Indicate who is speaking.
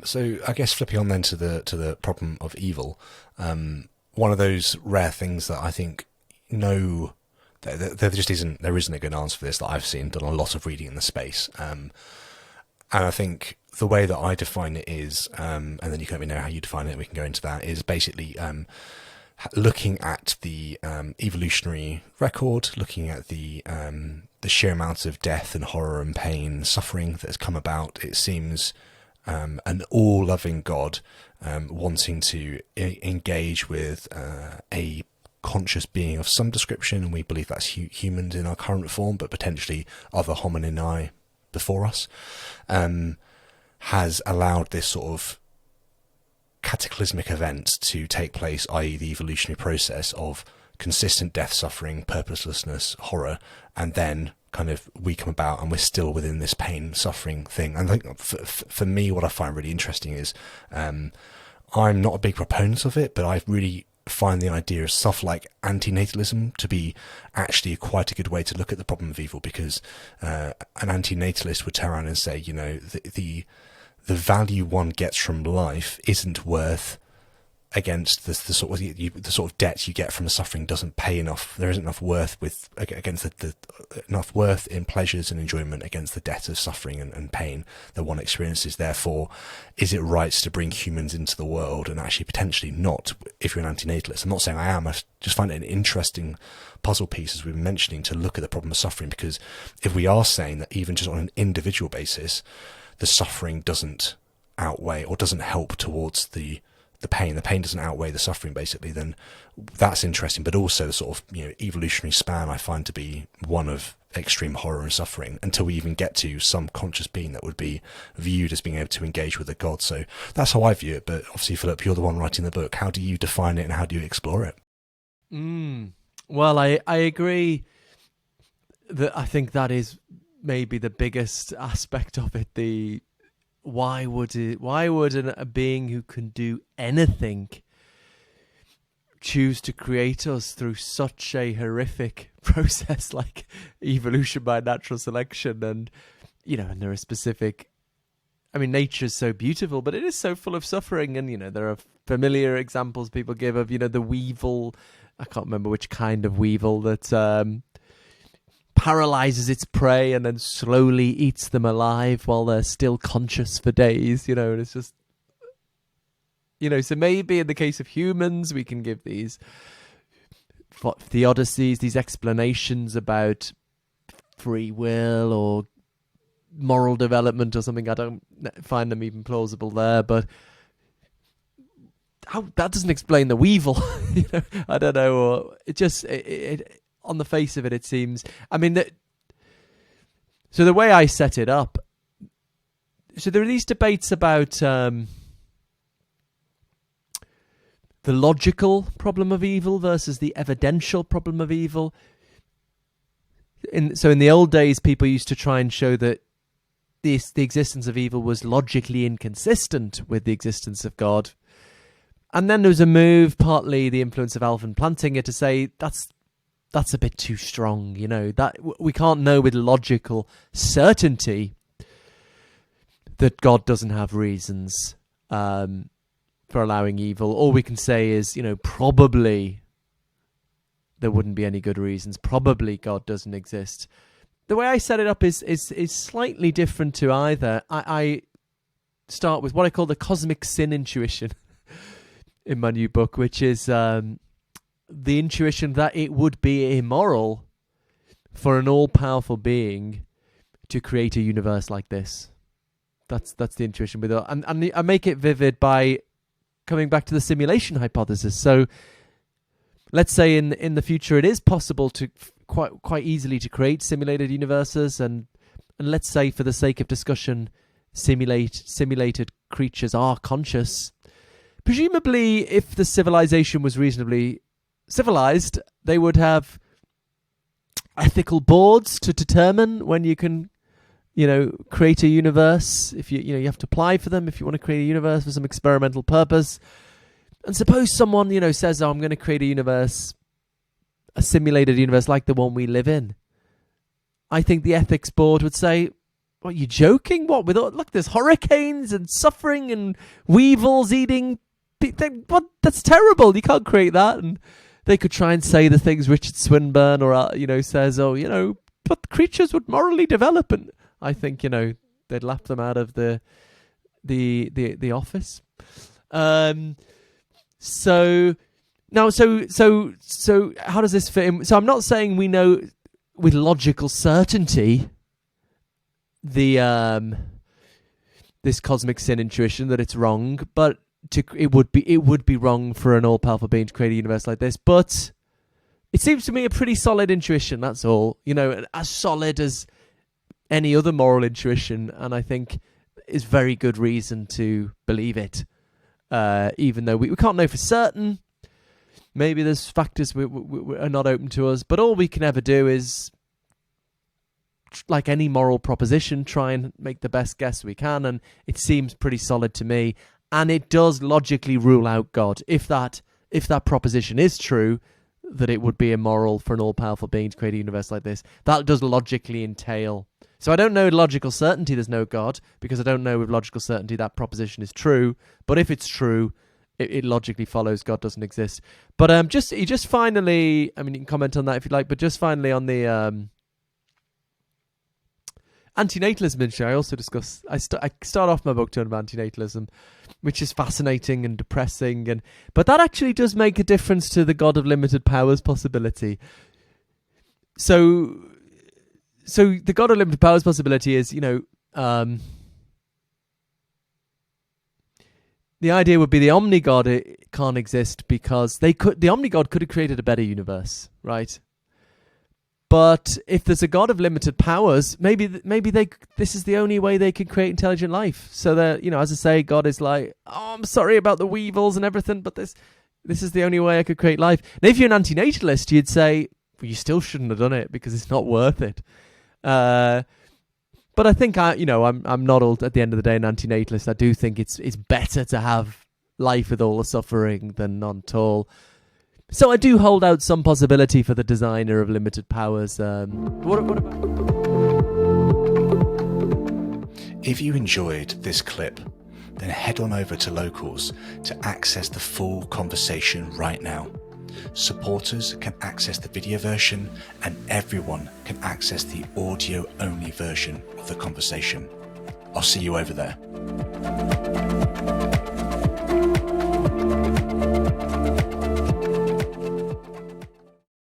Speaker 1: So I guess flipping on then to the problem of evil, one of those rare things that I think no, there isn't a good answer for this that I've seen. Done a lot of reading in the space, and I think the way that I define it is, and then you can let me know how you define it. We can go into that. Is basically looking at the evolutionary record, looking at the sheer amount of death and horror and pain and suffering that has come about. It seems an all-loving God wanting to engage with a conscious being of some description, and we believe that's humans in our current form, but potentially other hominini before us, has allowed this sort of cataclysmic event to take place, i.e. the evolutionary process of consistent death, suffering, purposelessness, horror, and then kind of we come about and we're still within this pain, suffering thing. And I think for me, what I find really interesting is I'm not a big proponent of it, but I really find the idea of stuff like antinatalism to be actually quite a good way to look at the problem of evil, because an antinatalist would turn around and say, you know, the value one gets from life isn't worth against the sort of debt you get from the suffering doesn't pay enough. There isn't enough worth against the enough worth in pleasures and enjoyment against the debt of suffering and pain that one experiences. Therefore, is it right to bring humans into the world? And actually, potentially not. If you're an antinatalist, I'm not saying I am. I just find it an interesting puzzle piece, as we've been mentioning, to look at the problem of suffering. Because if we are saying that even just on an individual basis, the suffering doesn't outweigh or doesn't help towards the pain doesn't outweigh the suffering, basically, then that's interesting. But also the sort of, you know, evolutionary span I find to be one of extreme horror and suffering, until we even get to some conscious being that would be viewed as being able to engage with a god. So that's how I view it. But obviously, Philip, you're the one writing the book. How do you define it and how do you explore it?
Speaker 2: Well, I agree that I think that is maybe the biggest aspect of it. Why would a being who can do anything choose to create us through such a horrific process like evolution by natural selection? And, you know, and there are specific, I mean, nature is so beautiful, but it is so full of suffering. And, you know, there are familiar examples people give of, you know, the weevil, I can't remember which kind of weevil, that paralyzes its prey and then slowly eats them alive while they're still conscious for days, you know. And it's just, you know, so maybe in the case of humans, we can give these theodicies, these explanations about free will or moral development or something. I don't find them even plausible there, but that doesn't explain the weevil. You know, I don't know. Or it just, on the face of it, it seems, I mean, so the way I set it up, so there are these debates about the logical problem of evil versus the evidential problem of evil. So in the old days, people used to try and show that the existence of evil was logically inconsistent with the existence of God. And then there was a move, partly the influence of Alvin Plantinga, to say that's a bit too strong, you know, that we can't know with logical certainty that God doesn't have reasons for allowing evil. All we can say is, you know, probably there wouldn't be any good reasons. Probably God doesn't exist. The way I set it up is slightly different to either. I start with what I call the cosmic sin intuition in my new book, which is the intuition that it would be immoral for an all-powerful being to create a universe like this. That's the intuition with it. And I make it vivid by coming back to the simulation hypothesis. So let's say in the future it is possible to quite easily to create simulated universes, and let's say, for the sake of discussion, simulated creatures are conscious. Presumably, if the civilization was reasonably civilized, they would have ethical boards to determine when you can, you know, create a universe. If you have to apply for them if you want to create a universe for some experimental purpose. And suppose someone, you know, says, "Oh, I'm going to create a universe, a simulated universe like the one we live in." I think the ethics board would say, What, are you joking? What, with all, look, there's hurricanes and suffering and weevils eating. What? That's terrible. You can't create that. And they could try and say the things Richard Swinburne or says, but creatures would morally develop, and I think they'd laugh them out of the office. So how does this fit in? So I'm not saying we know with logical certainty the this cosmic sin intuition that it's wrong, but it would be wrong for an all-powerful being to create a universe like this. But it seems to me a pretty solid intuition. That's all, as solid as any other moral intuition, and I think is very good reason to believe it. Even though we can't know for certain, maybe there's factors we are not open to us. But all we can ever do is, like any moral proposition, try and make the best guess we can, and it seems pretty solid to me. And it does logically rule out God. If that proposition is true, that it would be immoral for an all-powerful being to create a universe like this, that does logically entail. So I don't know with logical certainty there's no God, because I don't know with logical certainty that proposition is true. But if it's true, it logically follows God doesn't exist. But just finally, I mean, you can comment on that if you like, but just finally on the antinatalism issue, I also discuss. I start off my book talking about antinatalism, which is fascinating and depressing, but that actually does make a difference to the God of limited powers possibility. So the God of limited powers possibility is, the idea would be the omnigod it can't exist because the omnigod could have created a better universe, right? But if there's a God of limited powers, maybe this is the only way they can create intelligent life. So that, as I say, God is like, oh, I'm sorry about the weevils and everything, but this is the only way I could create life. And if you're an antinatalist, you'd say, well, you still shouldn't have done it because it's not worth it. But I think I'm not all, at the end of the day, an antinatalist. I do think it's better to have life with all the suffering than none at all. So I do hold out some possibility for the designer of limited powers. What about?
Speaker 1: If you enjoyed this clip, then head on over to Locals to access the full conversation right now. Supporters can access the video version, and everyone can access the audio-only version of the conversation. I'll see you over there.